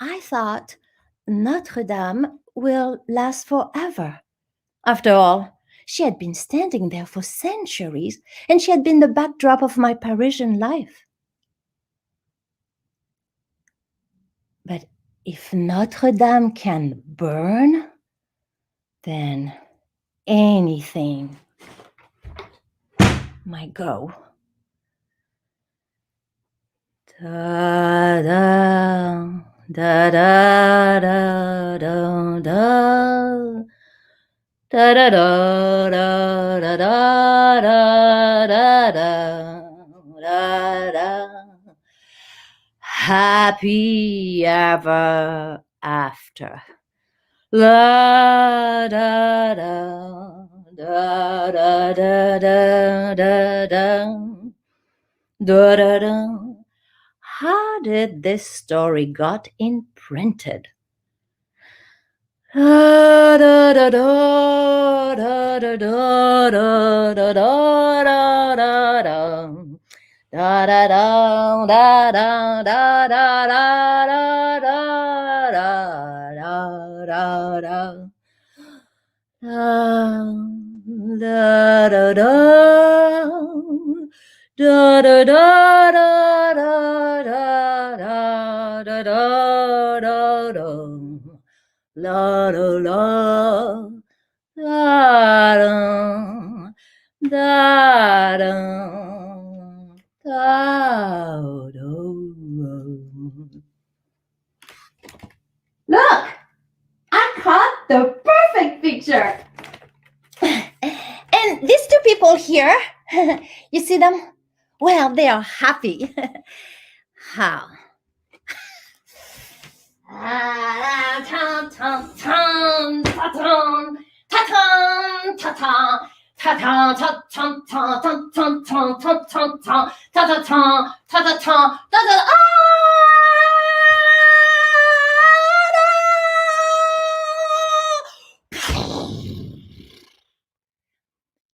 I thought Notre Dame will last forever. After all, she had been standing there for centuries, and she had been the backdrop of my Parisian life. But if Notre Dame can burn, then anything might go. Da da da da da da da. Da da da da da da da da da. Happy ever after. La da da da da da da da da da da. How did this story got imprinted? Da da da da da da da da da da da da. Da da da da da da da da da da da da. Da da da da da da da da da da da da. La la la da da da da da. Look, I caught the perfect picture. And these two people here, you see them? Well, they are happy. How?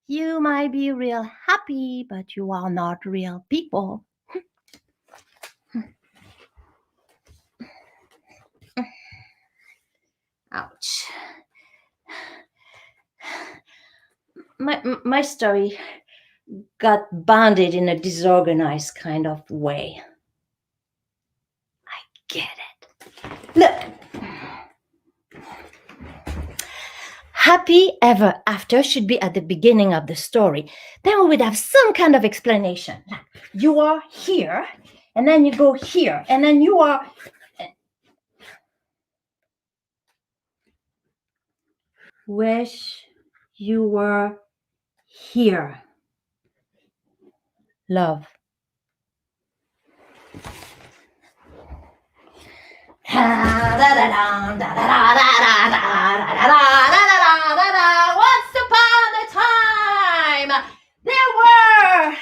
You might be real happy, but you are not real people. Ouch. My story got bounded in a disorganized kind of way. I get it. Look. Happy ever after should be at the beginning of the story. Then we would have some kind of explanation. Like, you are here, and then you go here, and then you are... Wish you were here. Love. Once upon a time, there were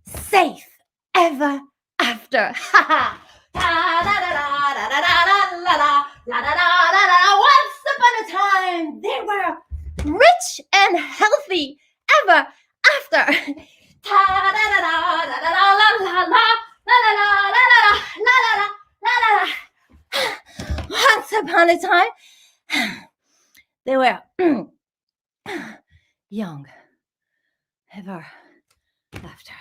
safe ever after. Once upon a time, they were rich and healthy ever after. Once upon a time, they were young ever after.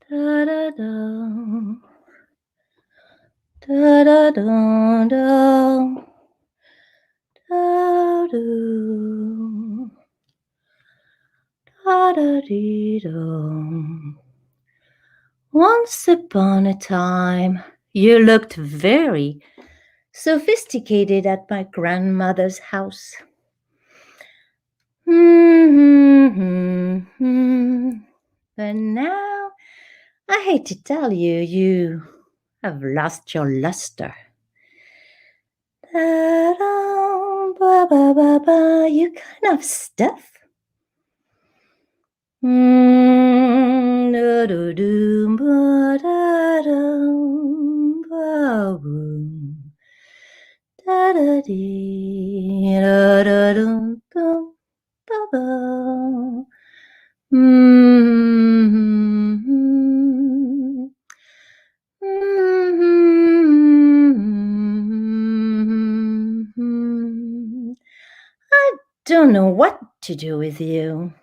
Da da da da da da da da do da da dee do. Once upon a time, you looked very sophisticated at my grandmother's house. But now, I hate to tell you, you have lost your luster. You kind of stuff. boom. Da da dee da da dum dum ba ba. I don't know what to do with you.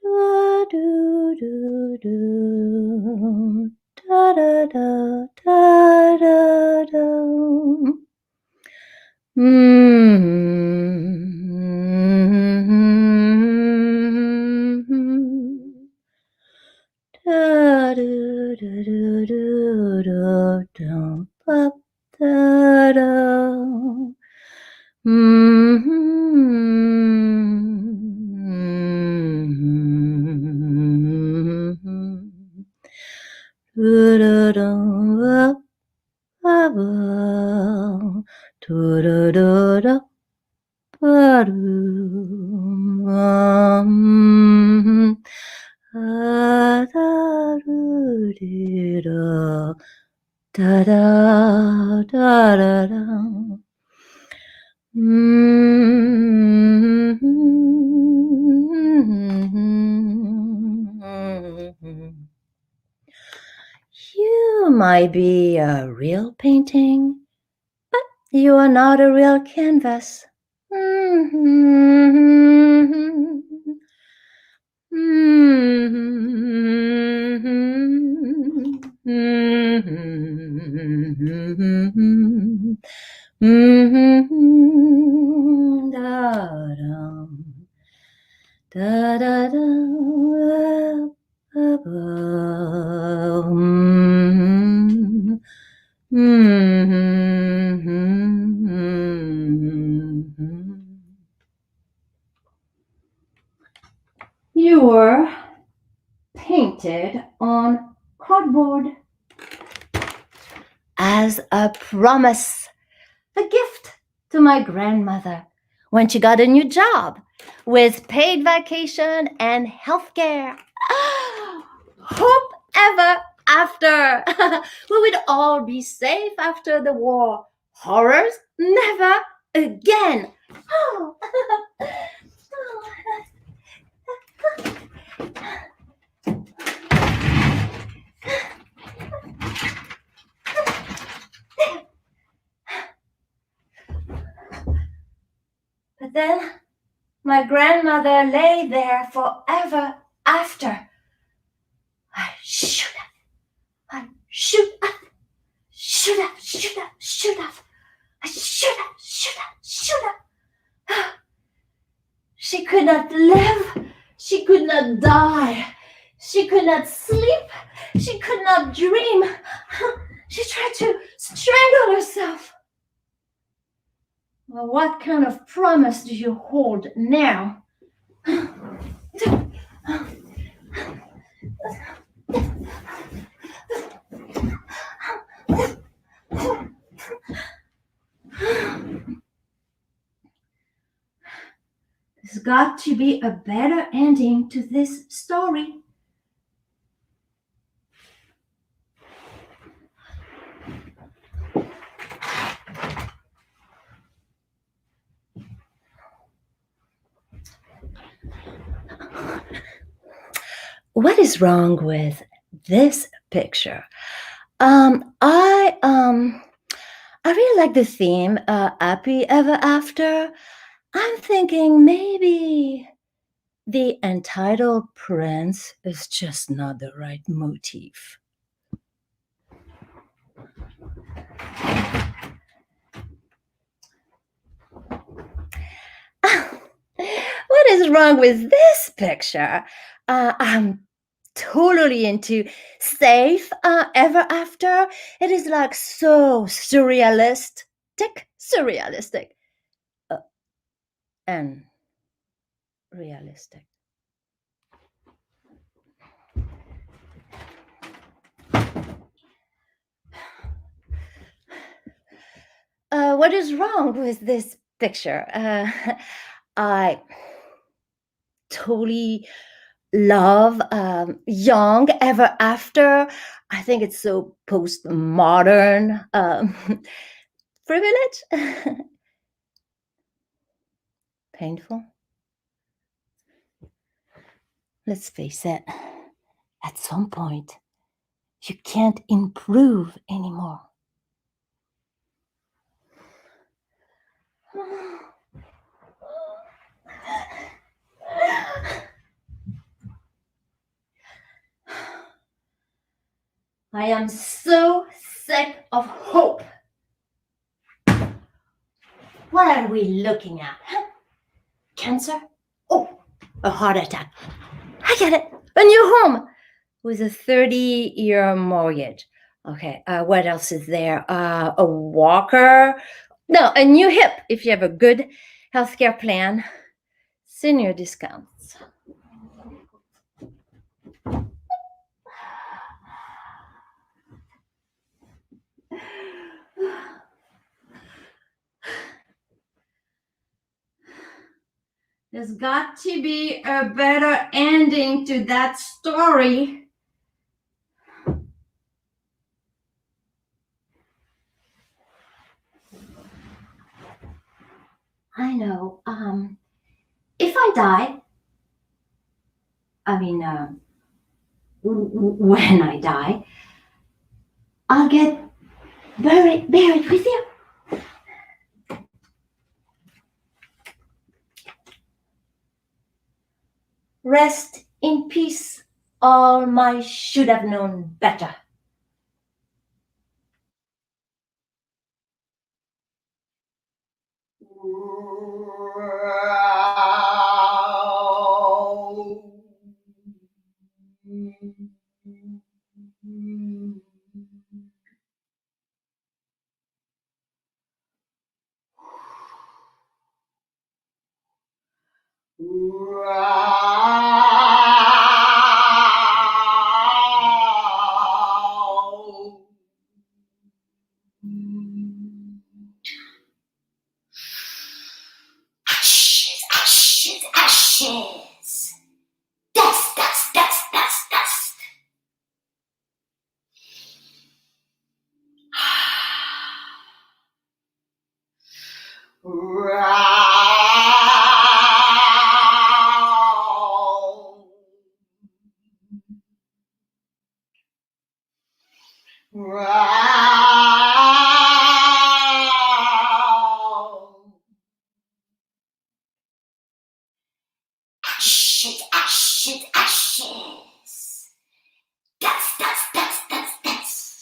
Da do do do da da da da da da. Da do do do do do do ba da da. Da da da da da. You might be a real painting, but you are not a real canvas. Da da da You were painted on cardboard as a promise, a gift to my grandmother when she got a new job with paid vacation and health care. Hope ever after. We would all be safe after the war. Horrors never again. Oh. But then my grandmother lay there forever after. I should have. I should have. Should have. Should have. Should have. I should have. Should have. Should have. She could not live. She could not die. She could not sleep. She could not dream. She tried to strangle herself. Well, what kind of promise do you hold now? There's got to be a better ending to this story. What is wrong with this picture? I really like the theme, happy ever after. I'm thinking maybe the entitled prince is just not the right motif. What is wrong with this picture? I'm totally into safe ever after. It is like so surrealistic and realistic. What is wrong with this picture. I totally love Young Ever After. I think it's so postmodern, privilege, painful. Let's face it, at some point, you can't improve anymore. I am so sick of hope. What are we looking at? Cancer? Oh, a heart attack. I get it. A new home with a 30-year mortgage. Okay, what else is there? A walker? No, a new hip if you have a good healthcare plan. Senior discounts. There's got to be a better ending to that story. I know. If I die, when I die, I'll get buried with you. Rest in peace, all my should have known better. Ashes, ashes, ashes. Dust, dust, dust, dust, dust. Ashes, ashes, ashes. Dust, dust, dust, dust, dust.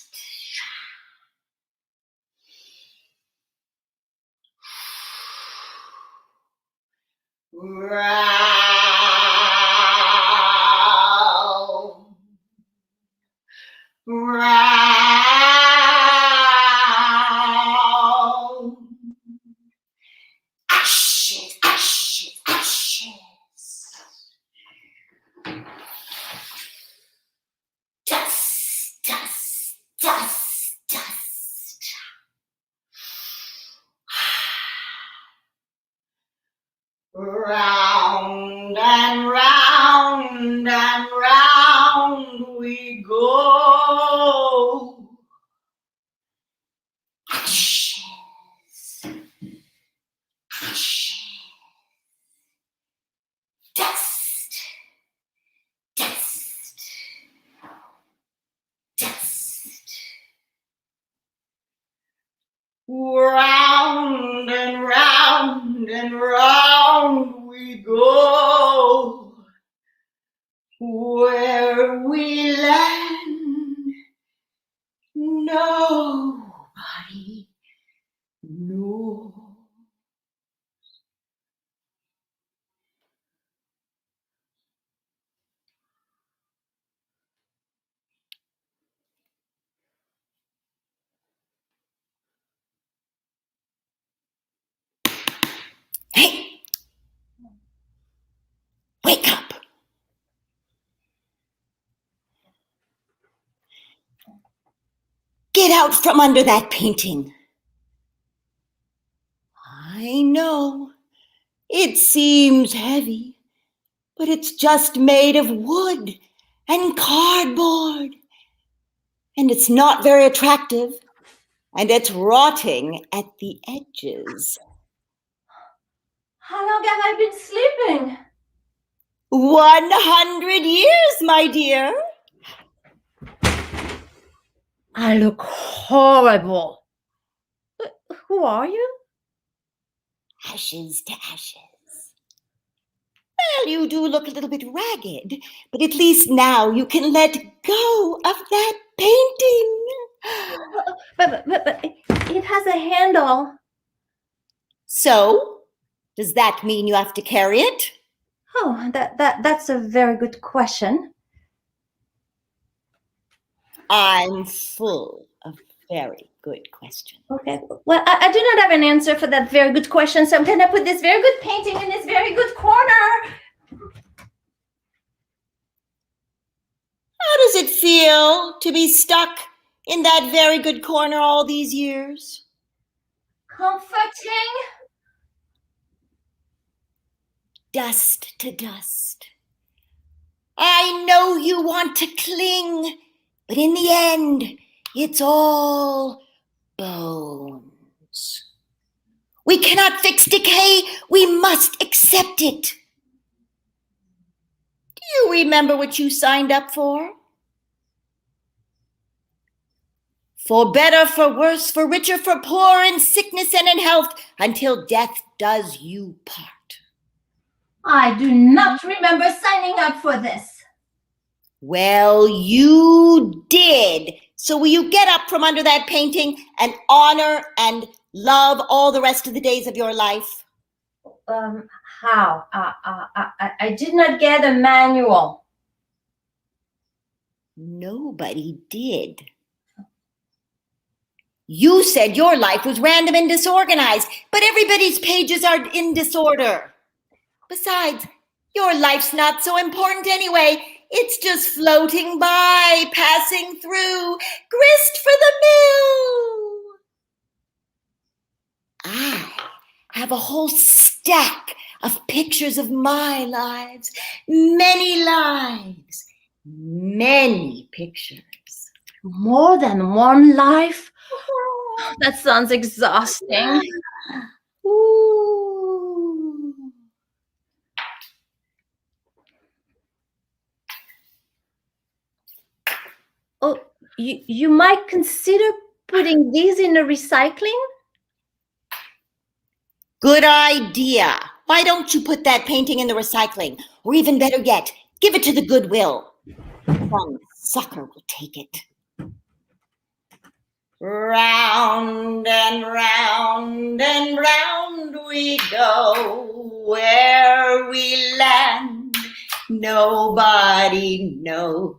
Ashes, ashes, ashes. Dust, dust, dust, dust. Round and round and round we go. Ashes, ashes. Dust, dust, dust. Round and round and round we go. Where we land, nobody knows. Hey! Wake up! Get out from under that painting. I know no. It seems heavy, but it's just made of wood and cardboard. And it's not very attractive, and it's rotting at the edges. How long have I been sleeping? 100 years, my dear. I look horrible. Who are you? Ashes to ashes. Well, you do look a little bit ragged, but at least now you can let go of that painting. But it has a handle. So, does that mean you have to carry it? Oh, that's a very good question. I'm full of very good questions. Okay, well, I do not have an answer for that very good question, so I'm going to put this very good painting in this very good corner. How does it feel to be stuck in that very good corner all these years? Comforting. Dust to dust. I know you want to cling, but in the end, it's all bones. We cannot fix decay. We must accept it. Do you remember what you signed up for? For better, for worse, for richer, for poor, in sickness and in health, until death does you part. I do not remember signing up for this. Well, you did. So will you get up from under that painting and honor and love all the rest of the days of your life? How? I did not get a manual. Nobody did. You said your life was random and disorganized, but everybody's pages are in disorder. Besides, your life's not so important anyway. It's just floating by, passing through, grist for the mill. I have a whole stack of pictures of my lives, many pictures. More than one life? That sounds exhausting. Ooh. Oh, you might consider putting these in the recycling? Good idea. Why don't you put that painting in the recycling? Or even better yet, give it to the Goodwill. Some sucker will take it. Round and round and round we go. Where we land, nobody knows.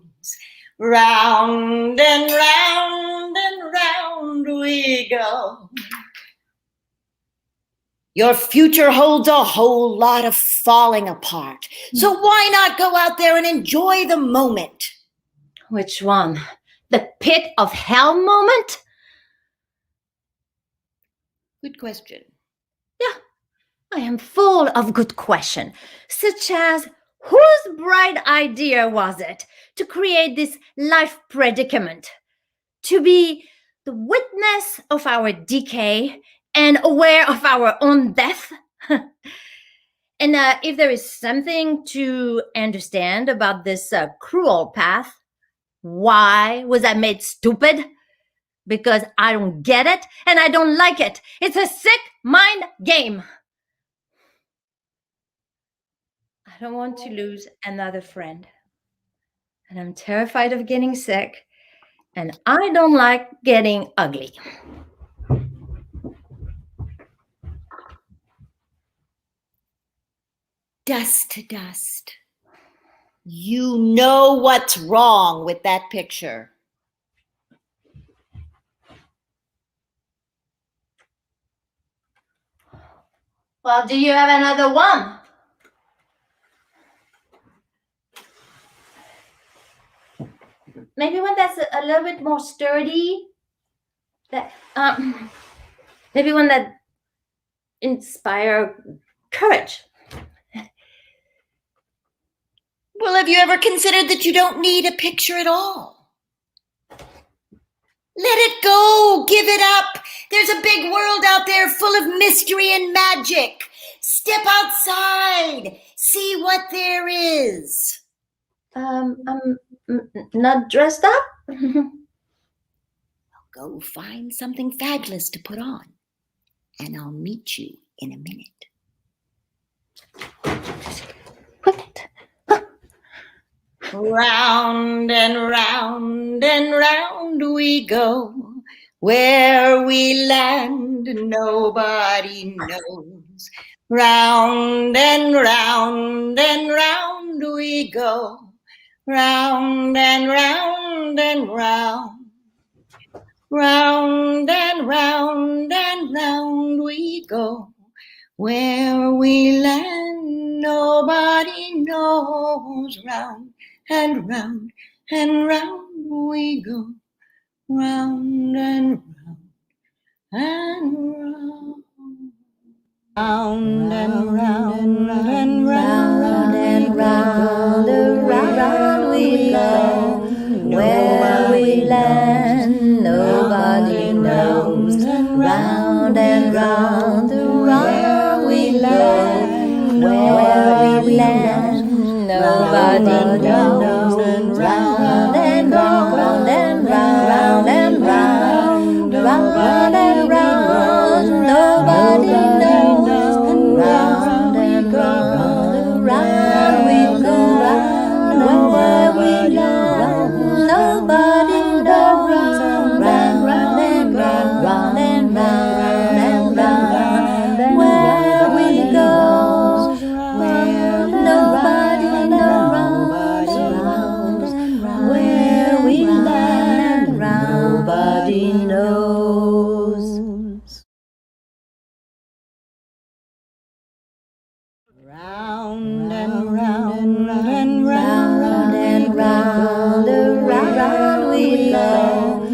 Round and round and round we go. Your future holds a whole lot of falling apart. So why not go out there and enjoy the moment? Which one? The pit of hell moment? Good question. Yeah, I am full of good questions, such as whose bright idea was it to create this life predicament? To be the witness of our decay and aware of our own death? And if there is something to understand about this cruel path, why was I made stupid? Because I don't get it and I don't like it. It's a sick mind game. I don't want to lose another friend. And I'm terrified of getting sick. And I don't like getting ugly. Dust to dust. You know what's wrong with that picture. Well, do you have another one? Maybe one that's a little bit more sturdy. That maybe one that inspire courage. Well, have you ever considered that you don't need a picture at all? Let it go. Give it up. There's a big world out there full of mystery and magic. Step outside. See what there is. I'm not dressed up. Go find something fabulous to put on, and I'll meet you in a minute. Round and round and round we go. Where we land, nobody knows. Round and round and round we go. Round and round and round. Round and round and round we go. Where we land, nobody knows. Round and round and round we go. Round and round and round. Round and round and round and round we go. Where we land, nobody knows. Round and round we land. Where we land, nobody knows. Round and round and round and round, round and round, nobody knows. Round and round we go. Where we land, nobody knows. Round and round, round and round and round. Where we go, where nobody knows. Where we land, nobody knows. Round and round and round and round we go.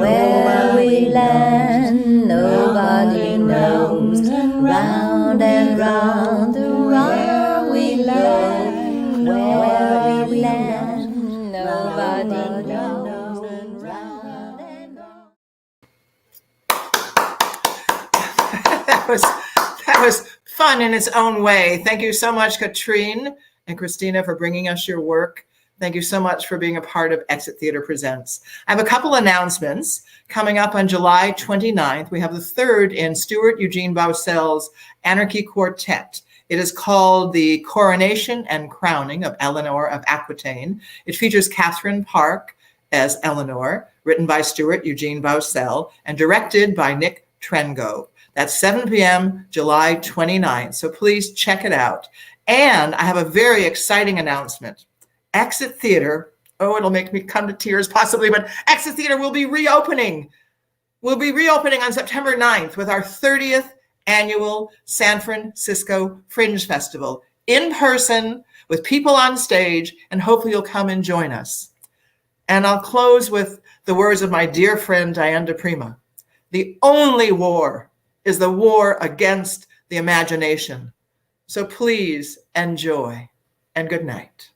Where we land, nobody knows. Round and round we land. Where we land, nobody knows. Round and round. That was fun in its own way. Thank you so much, Katrine and Christina, for bringing us your work. Thank you so much for being a part of Exit Theater Presents. I have a couple announcements. Coming up on July 29th, we have the third in Stuart Eugene Baucel's Anarchy Quartet. It is called The Coronation and Crowning of Eleanor of Aquitaine. It features Catherine Park as Eleanor, written by Stuart Eugene Baucel and directed by Nick Trengo. That's 7 p.m., July 29th. So please check it out. And I have a very exciting announcement. Exit Theater, oh, it'll make me come to tears possibly, but Exit Theater will be reopening. We'll be reopening on September 9th with our 30th annual San Francisco Fringe Festival, in person, with people on stage, and hopefully you'll come and join us. And I'll close with the words of my dear friend Diane de Prima. The only war is the war against the imagination. So please enjoy, and good night.